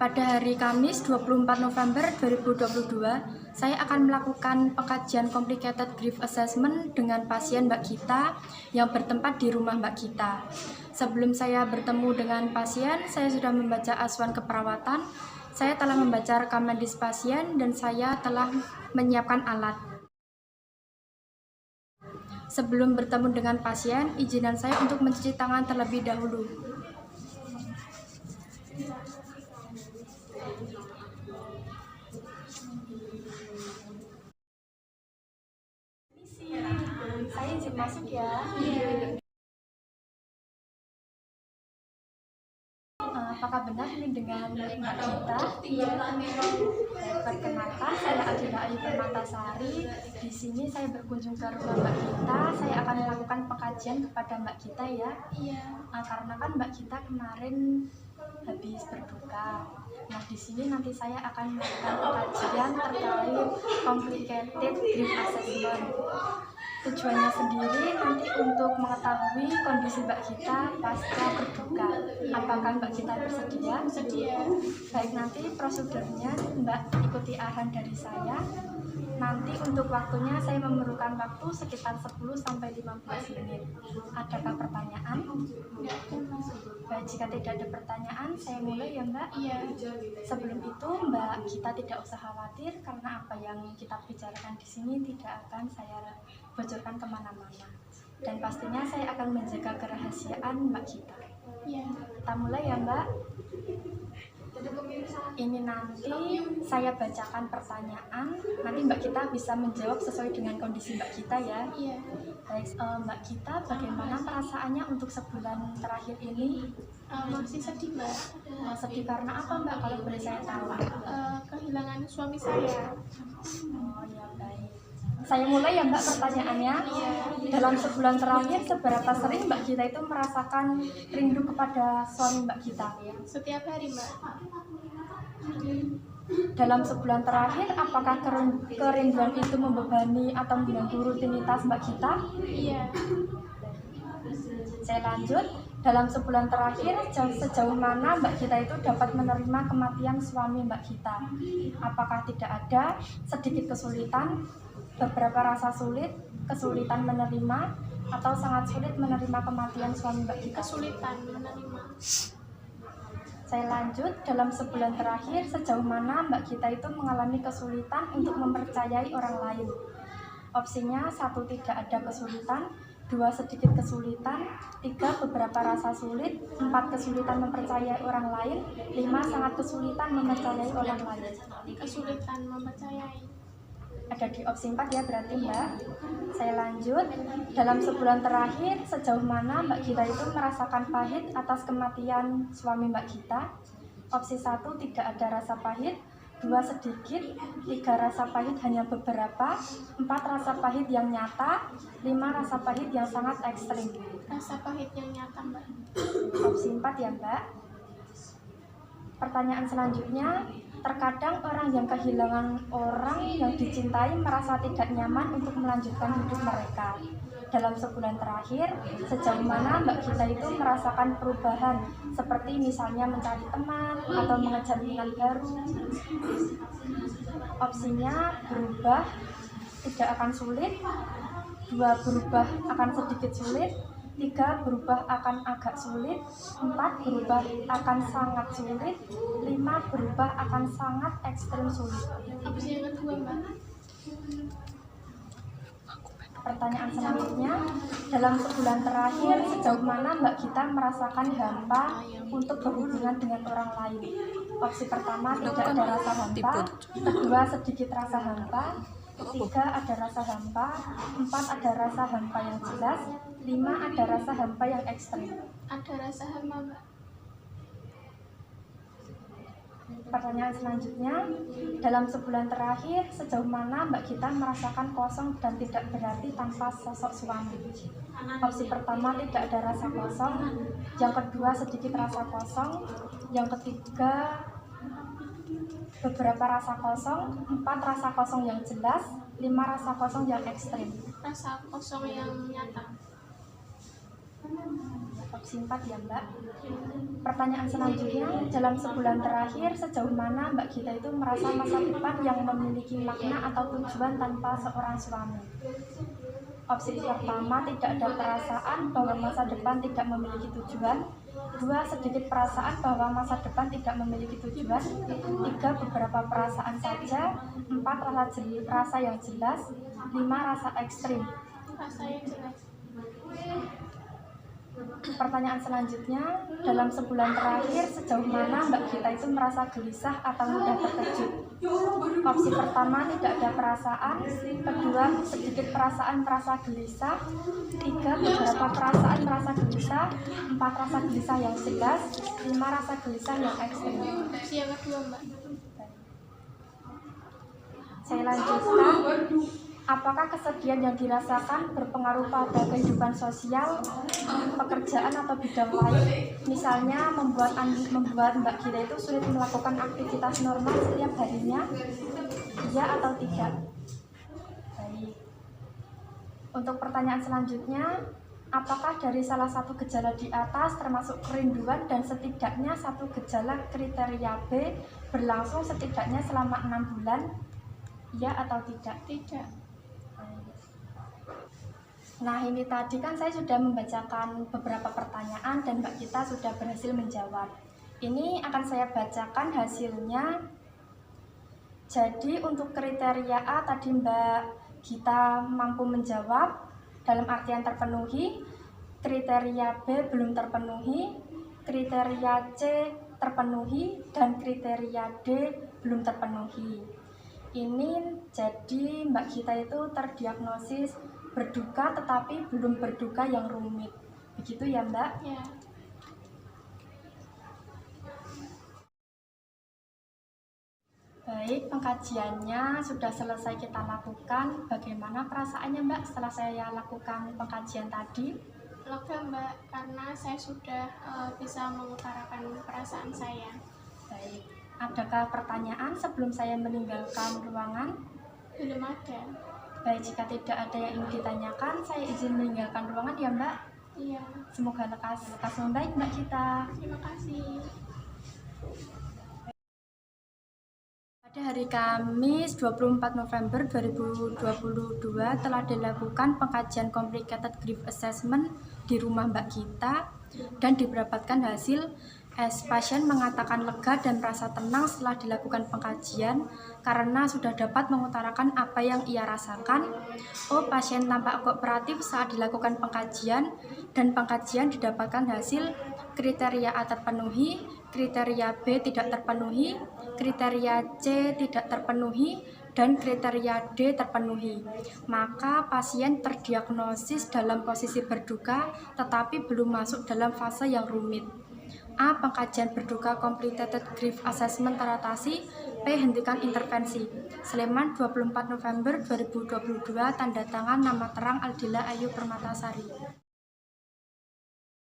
Pada hari Kamis 24 November 2022, saya akan melakukan pengkajian complicated grief assessment dengan pasien Mbak Gita yang bertempat di rumah Mbak Gita. Sebelum saya bertemu dengan pasien, saya sudah membaca acuan keperawatan, saya telah membaca rekam medis pasien, dan saya telah menyiapkan alat. Sebelum bertemu dengan pasien, izinkan saya untuk mencuci tangan terlebih dahulu. Saya izin masuk ya. Apakah benar ini dengan Mbak Gita? Perkenalkan, saya Adila Ayu Permatasari. Di sini saya berkunjung ke rumah Mbak Gita. Saya akan melakukan pengkajian kepada Mbak Gita ya. Karena kan Mbak Gita kemarin habis berduka. Nah, di sini nanti saya akan melakukan pengkajian terkait complicated grief assessment. Tujuannya sendiri nanti untuk mengetahui kondisi Mbak Gita pasca berduka. Apakah Mbak Gita bersedia? Bersedia. Baik, nanti prosedurnya Mbak ikuti arahan dari saya. Nanti untuk waktunya saya memerlukan waktu sekitar 10-15 menit. Adakah pertanyaan? Baik, jika tidak ada pertanyaan, saya mulai ya Mbak. Iya. Sebelum itu Mbak Gita tidak usah khawatir karena apa yang kita bicarakan di sini tidak akan saya bocorkan kemana-mana. Dan pastinya saya akan menjaga kerahasiaan Mbak Gita. Iya. Kita mulai ya Mbak. Ini nanti saya bacakan pertanyaan, nanti Mbak Gita bisa menjawab sesuai dengan kondisi Mbak Gita ya. Iya. Baik, Mbak Gita, bagaimana perasaannya untuk sebulan terakhir ini? Masih sedih Mbak. Sedih karena apa Mbak, kalau boleh saya tahu? Kehilangan suami saya. Oh ya, baik. Saya mulai ya Mbak pertanyaannya. Dalam sebulan terakhir, seberapa sering Mbak Gita itu merasakan rindu kepada suami Mbak Gita? Setiap hari Mbak. Dalam sebulan terakhir, apakah kerinduan itu membebani atau mengganggu rutinitas Mbak Gita? Iya. Saya lanjut. Dalam sebulan terakhir, sejauh mana Mbak Gita itu dapat menerima kematian suami Mbak Gita? Apakah tidak ada sedikit kesulitan, beberapa rasa sulit, kesulitan menerima, atau sangat sulit menerima kematian suami Mbak Gita? Kesulitan menerima. Saya lanjut. Dalam sebulan terakhir, sejauh mana Mbak Gita itu mengalami kesulitan untuk mempercayai orang lain? Opsinya 1, tidak ada kesulitan, 2, sedikit kesulitan, 3, beberapa rasa sulit, 4, kesulitan mempercayai orang lain, 5, sangat kesulitan mempercayai orang lain. Kesulitan mempercayai. Ada di opsi 4 ya berarti Mbak. Saya lanjut. Dalam sebulan terakhir, sejauh mana Mbak Gita itu merasakan pahit atas kematian suami Mbak Gita? Opsi 1, tidak ada rasa pahit, 2, sedikit, 3, rasa pahit hanya beberapa, 4, rasa pahit yang nyata, 5, rasa pahit yang sangat ekstrim. Rasa pahit yang nyata Mbak. Opsi 4 ya Mbak. Pertanyaan selanjutnya, terkadang orang yang kehilangan orang yang dicintai merasa tidak nyaman untuk melanjutkan hidup mereka. Dalam sebulan terakhir, sejauh mana Mbak Gita itu merasakan perubahan, seperti misalnya mencari teman atau mengejar minat baru? Opsinya berubah, tidak akan sulit, 2, berubah akan sedikit sulit, 3, berubah akan agak sulit, 4, berubah akan sangat sulit, 5, berubah akan sangat ekstrim sulit. Opsi yang kedua Mbak. Pertanyaan selanjutnya, dalam sebulan terakhir, sejauh mana Mbak Gita merasakan hampa untuk berhubungan dengan orang lain? Opsi pertama, tidak ada rasa hampa, kedua, sedikit rasa hampa, 3, ada rasa hampa, 4, ada rasa hampa yang jelas, 5, ada rasa hampa yang ekstrim. Ada rasa hampa Mbak. Pertanyaan selanjutnya, dalam sebulan terakhir, sejauh mana Mbak Gita merasakan kosong dan tidak berarti tanpa sosok suami? Opsi pertama, tidak ada rasa kosong, yang kedua, sedikit rasa kosong, yang ketiga, beberapa rasa kosong, 4, rasa kosong yang jelas, 5, rasa kosong yang ekstrim. Rasa kosong yang nyata. opsi 4 ya Mbak. Pertanyaan selanjutnya, dalam sebulan terakhir sejauh mana Mbak Gita itu merasa masa depan yang memiliki makna atau tujuan tanpa seorang suami? Opsi pertama, tidak ada perasaan bahwa masa depan tidak memiliki tujuan. 2, sedikit perasaan bahwa masa depan tidak memiliki tujuan. 3, beberapa perasaan saja. 4, rasa yang jelas. 5, rasa ekstrim. Rasa yang jelas. Pertanyaan selanjutnya, dalam sebulan terakhir sejauh mana Mbak Gita itu merasa gelisah atau mudah terkejut? Opsi pertama, tidak ada perasaan. 2, sedikit perasaan merasa gelisah. 3, beberapa perasaan merasa gelisah. 4, rasa gelisah yang jelas. 5, rasa gelisah yang ekstrim. Opsi yang kedua Mbak. Saya lanjutkan. Apakah kesedihan yang dirasakan berpengaruh pada kehidupan sosial, pekerjaan atau bidang lain? Misalnya membuat Mbak Gita itu sulit melakukan aktivitas normal setiap harinya? Ya atau tidak? Baik. Untuk pertanyaan selanjutnya, apakah dari salah satu gejala di atas termasuk kerinduan dan setidaknya satu gejala kriteria B berlangsung setidaknya selama 6 bulan? Ya atau tidak? Tidak. Nah, ini tadi kan saya sudah membacakan beberapa pertanyaan dan Mbak Gita sudah berhasil menjawab. Ini akan saya bacakan hasilnya. Jadi untuk kriteria A tadi Mbak Gita mampu menjawab dalam artian terpenuhi, kriteria B belum terpenuhi, kriteria C terpenuhi, dan kriteria D belum terpenuhi. Ini jadi Mbak Gita itu terdiagnosis berduka tetapi belum berduka yang rumit. Begitu ya Mbak? Ya. Baik, pengkajiannya sudah selesai kita lakukan. Bagaimana perasaannya Mbak setelah saya lakukan pengkajian tadi? Lega Mbak, karena saya sudah bisa mengutarakan perasaan saya. Baik, adakah pertanyaan sebelum saya meninggalkan ruangan? Belum ada. Baik, jika tidak ada yang ingin ditanyakan, saya izin meninggalkan ruangan ya Mbak. Iya. Semoga lekas membaik Mbak Gita. Terima kasih. Pada hari Kamis 24 November 2022 telah dilakukan pengkajian complicated grief assessment di rumah Mbak Gita dan didapatkan hasil pasien mengatakan lega dan merasa tenang setelah dilakukan pengkajian karena sudah dapat mengutarakan apa yang ia rasakan. Pasien tampak kooperatif saat dilakukan pengkajian dan pengkajian didapatkan hasil kriteria A terpenuhi, kriteria B tidak terpenuhi, kriteria C tidak terpenuhi, dan kriteria D terpenuhi. Maka pasien terdiagnosis dalam posisi berduka tetapi belum masuk dalam fase yang rumit. A. Pengkajian berduka complicated grief assessment teratasi. P. Hentikan intervensi. Sleman 24 November 2022. Tanda tangan nama terang Aldila Ayu Permatasari.